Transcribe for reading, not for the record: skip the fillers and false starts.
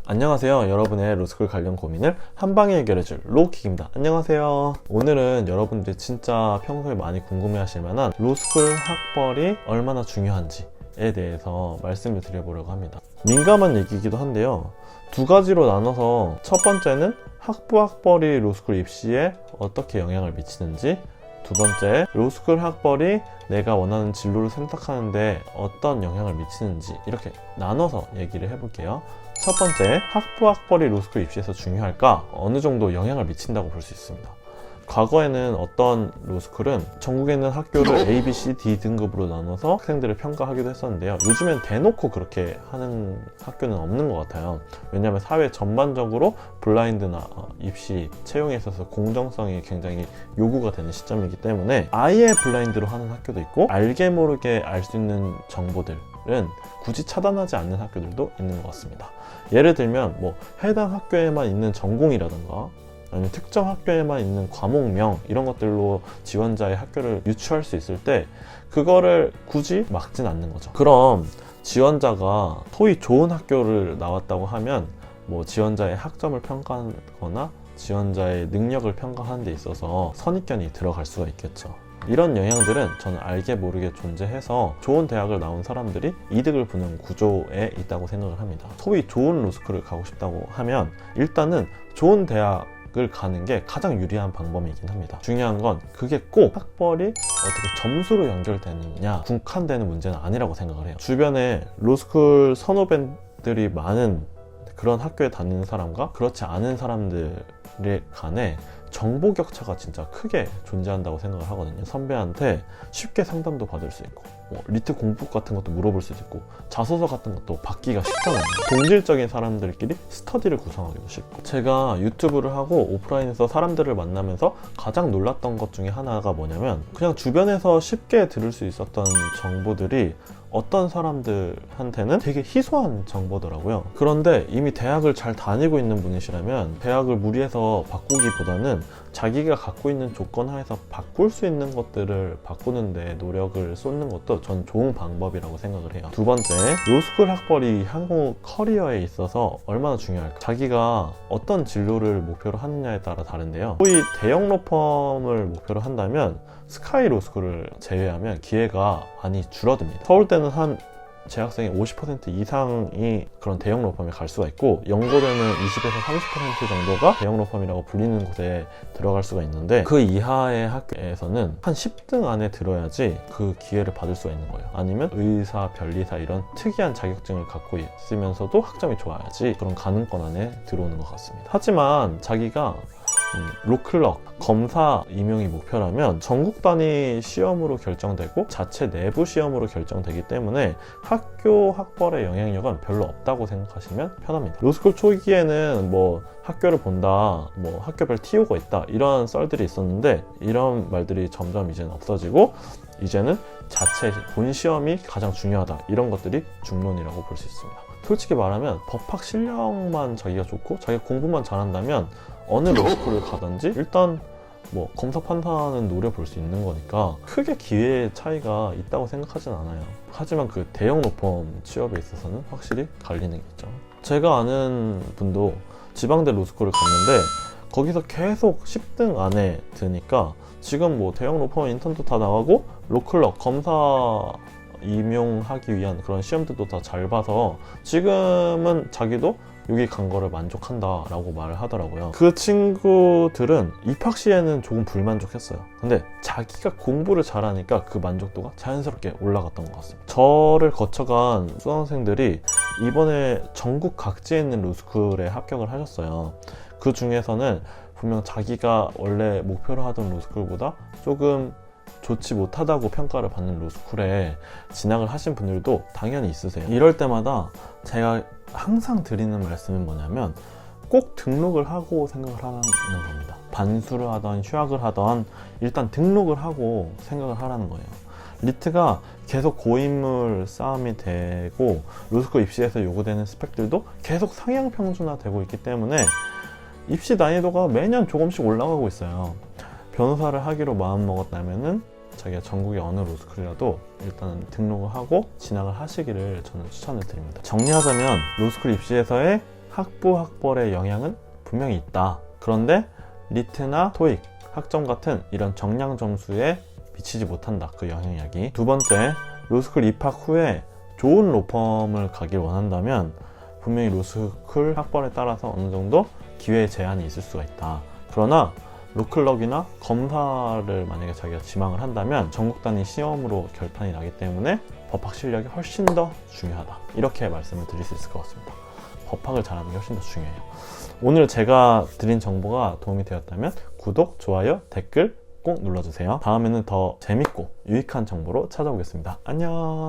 안녕하세요. 여러분의 로스쿨 관련 고민을 한방에 해결해줄 로우킥입니다. 안녕하세요. 오늘은 여러분들이 진짜 평소에 많이 궁금해하실 만한 로스쿨 학벌이 얼마나 중요한지에 대해서 말씀을 드려보려고 합니다. 민감한 얘기이기도 한데요. 두 가지로 나눠서 첫 번째는 학부 학벌이 로스쿨 입시에 어떻게 영향을 미치는지, 두 번째, 로스쿨 학벌이 내가 원하는 진로를 선택하는데 어떤 영향을 미치는지, 이렇게 나눠서 얘기를 해볼게요. 첫 번째, 학부 학벌이 로스쿨 입시에서 중요할까? 어느 정도 영향을 미친다고 볼 수 있습니다. 과거에는 어떤 로스쿨은 전국에 있는 학교를 A, B, C, D 등급으로 나눠서 학생들을 평가하기도 했었는데요. 요즘엔 대놓고 그렇게 하는 학교는 없는 것 같아요. 왜냐하면 사회 전반적으로 블라인드나 입시, 채용에 있어서 공정성이 굉장히 요구가 되는 시점이기 때문에 아예 블라인드로 하는 학교도 있고, 알게 모르게 알 수 있는 정보들은 굳이 차단하지 않는 학교들도 있는 것 같습니다. 예를 들면 해당 학교에만 있는 전공이라든가 아니면 특정 학교에만 있는 과목명, 이런 것들로 지원자의 학교를 유추할 수 있을 때 그거를 굳이 막진 않는 거죠. 그럼 지원자가 소위 좋은 학교를 나왔다고 하면 지원자의 학점을 평가하거나 지원자의 능력을 평가하는 데 있어서 선입견이 들어갈 수가 있겠죠. 이런 영향들은 저는 알게 모르게 존재해서 좋은 대학을 나온 사람들이 이득을 보는 구조에 있다고 생각을 합니다. 소위 좋은 로스쿨을 가고 싶다고 하면 일단은 좋은 대학을 가는 게 가장 유리한 방법이긴 합니다. 중요한 건 그게 꼭 학벌이 어떻게 점수로 연결되느냐, 국한되는 문제는 아니라고 생각을 해요. 주변에 로스쿨 선후배들이 많은 그런 학교에 다니는 사람과 그렇지 않은 사람들의 간에 정보 격차가 진짜 크게 존재한다고 생각을 하거든요. 선배한테 쉽게 상담도 받을 수 있고, 리트 공부 같은 것도 물어볼 수도 있고, 자소서 같은 것도 받기가 쉽잖아요. 동질적인 사람들끼리 스터디를 구성하기도 쉽고. 제가 유튜브를 하고 오프라인에서 사람들을 만나면서 가장 놀랐던 것 중에 하나가 뭐냐면, 그냥 주변에서 쉽게 들을 수 있었던 정보들이 어떤 사람들한테는 되게 희소한 정보더라고요. 그런데 이미 대학을 잘 다니고 있는 분이시라면 대학을 무리해서 바꾸기보다는 자기가 갖고 있는 조건 하에서 바꿀 수 있는 것들을 바꾸는 데 노력을 쏟는 것도 전 좋은 방법이라고 생각을 해요. 두 번째, 로스쿨 학벌이 향후 커리어에 있어서 얼마나 중요할까? 자기가 어떤 진로를 목표로 하느냐에 따라 다른데요. 소위 대형 로펌을 목표로 한다면 스카이 로스쿨을 제외하면 기회가 많이 줄어듭니다. 서울대는 한 재학생의 50% 이상이 그런 대형 로펌에 갈 수가 있고, 연고대는 20에서 30% 정도가 대형 로펌이라고 불리는 곳에 들어갈 수가 있는데, 그 이하의 학교에서는 한 10등 안에 들어야지 그 기회를 받을 수가 있는 거예요. 아니면 의사, 변리사 이런 특이한 자격증을 갖고 있으면서도 학점이 좋아야지 그런 가능권 안에 들어오는 것 같습니다. 하지만 자기가 로클럭, 검사 임용이 목표라면 전국 단위 시험으로 결정되고 자체 내부 시험으로 결정되기 때문에 학교 학벌의 영향력은 별로 없다고 생각하시면 편합니다. 로스쿨 초기에는 학교를 본다, 학교별 TO가 있다, 이런 썰들이 있었는데 이런 말들이 점점 이제는 없어지고, 이제는 자체 본 시험이 가장 중요하다, 이런 것들이 중론이라고 볼 수 있습니다. 솔직히 말하면 법학 실력만 자기가 좋고 자기가 공부만 잘한다면 어느 로스쿨을 가든지 일단 검사 판사는 노려볼 수 있는 거니까 크게 기회의 차이가 있다고 생각하진 않아요. 하지만 그 대형 로펌 취업에 있어서는 확실히 갈리는 게 있죠. 제가 아는 분도 지방대 로스쿨을 갔는데 거기서 계속 10등 안에 드니까 지금 대형 로펌 인턴도 다 나가고 로클럭, 검사 임용하기 위한 그런 시험들도 다 잘 봐서 지금은 자기도 여기 간 거를 만족한다 라고 말을 하더라고요. 그 친구들은 입학 시에는 조금 불만족했어요. 근데 자기가 공부를 잘하니까 그 만족도가 자연스럽게 올라갔던 것 같습니다. 저를 거쳐간 수강생들이 이번에 전국 각지에 있는 로스쿨에 합격을 하셨어요. 그 중에서는 분명 자기가 원래 목표로 하던 로스쿨보다 조금 좋지 못하다고 평가를 받는 로스쿨에 진학을 하신 분들도 당연히 있으세요. 이럴 때마다 제가 항상 드리는 말씀은 뭐냐면, 꼭 등록을 하고 생각을 하는 겁니다. 반수를 하던 휴학을 하던 일단 등록을 하고 생각을 하라는 거예요. 리트가 계속 고인물 싸움이 되고 로스쿨 입시에서 요구되는 스펙들도 계속 상향 평준화되고 있기 때문에 입시 난이도가 매년 조금씩 올라가고 있어요. 변호사를 하기로 마음먹었다면은 자기가 전국의 어느 로스쿨이라도 일단 등록을 하고 진학을 하시기를 저는 추천을 드립니다. 정리하자면 로스쿨 입시에서의 학부 학벌의 영향은 분명히 있다. 그런데 리트나 토익, 학점 같은 이런 정량 점수에 미치지 못한다. 그 영향력이. 두 번째, 로스쿨 입학 후에 좋은 로펌을 가길 원한다면 분명히 로스쿨 학벌에 따라서 어느 정도 기회의 제한이 있을 수가 있다. 그러나 로클럭이나 검사를 만약에 자기가 지망을 한다면 전국 단위 시험으로 결판이 나기 때문에 법학 실력이 훨씬 더 중요하다. 이렇게 말씀을 드릴 수 있을 것 같습니다. 법학을 잘하는 게 훨씬 더 중요해요. 오늘 제가 드린 정보가 도움이 되었다면 구독, 좋아요, 댓글 꼭 눌러주세요. 다음에는 더 재밌고 유익한 정보로 찾아오겠습니다. 안녕.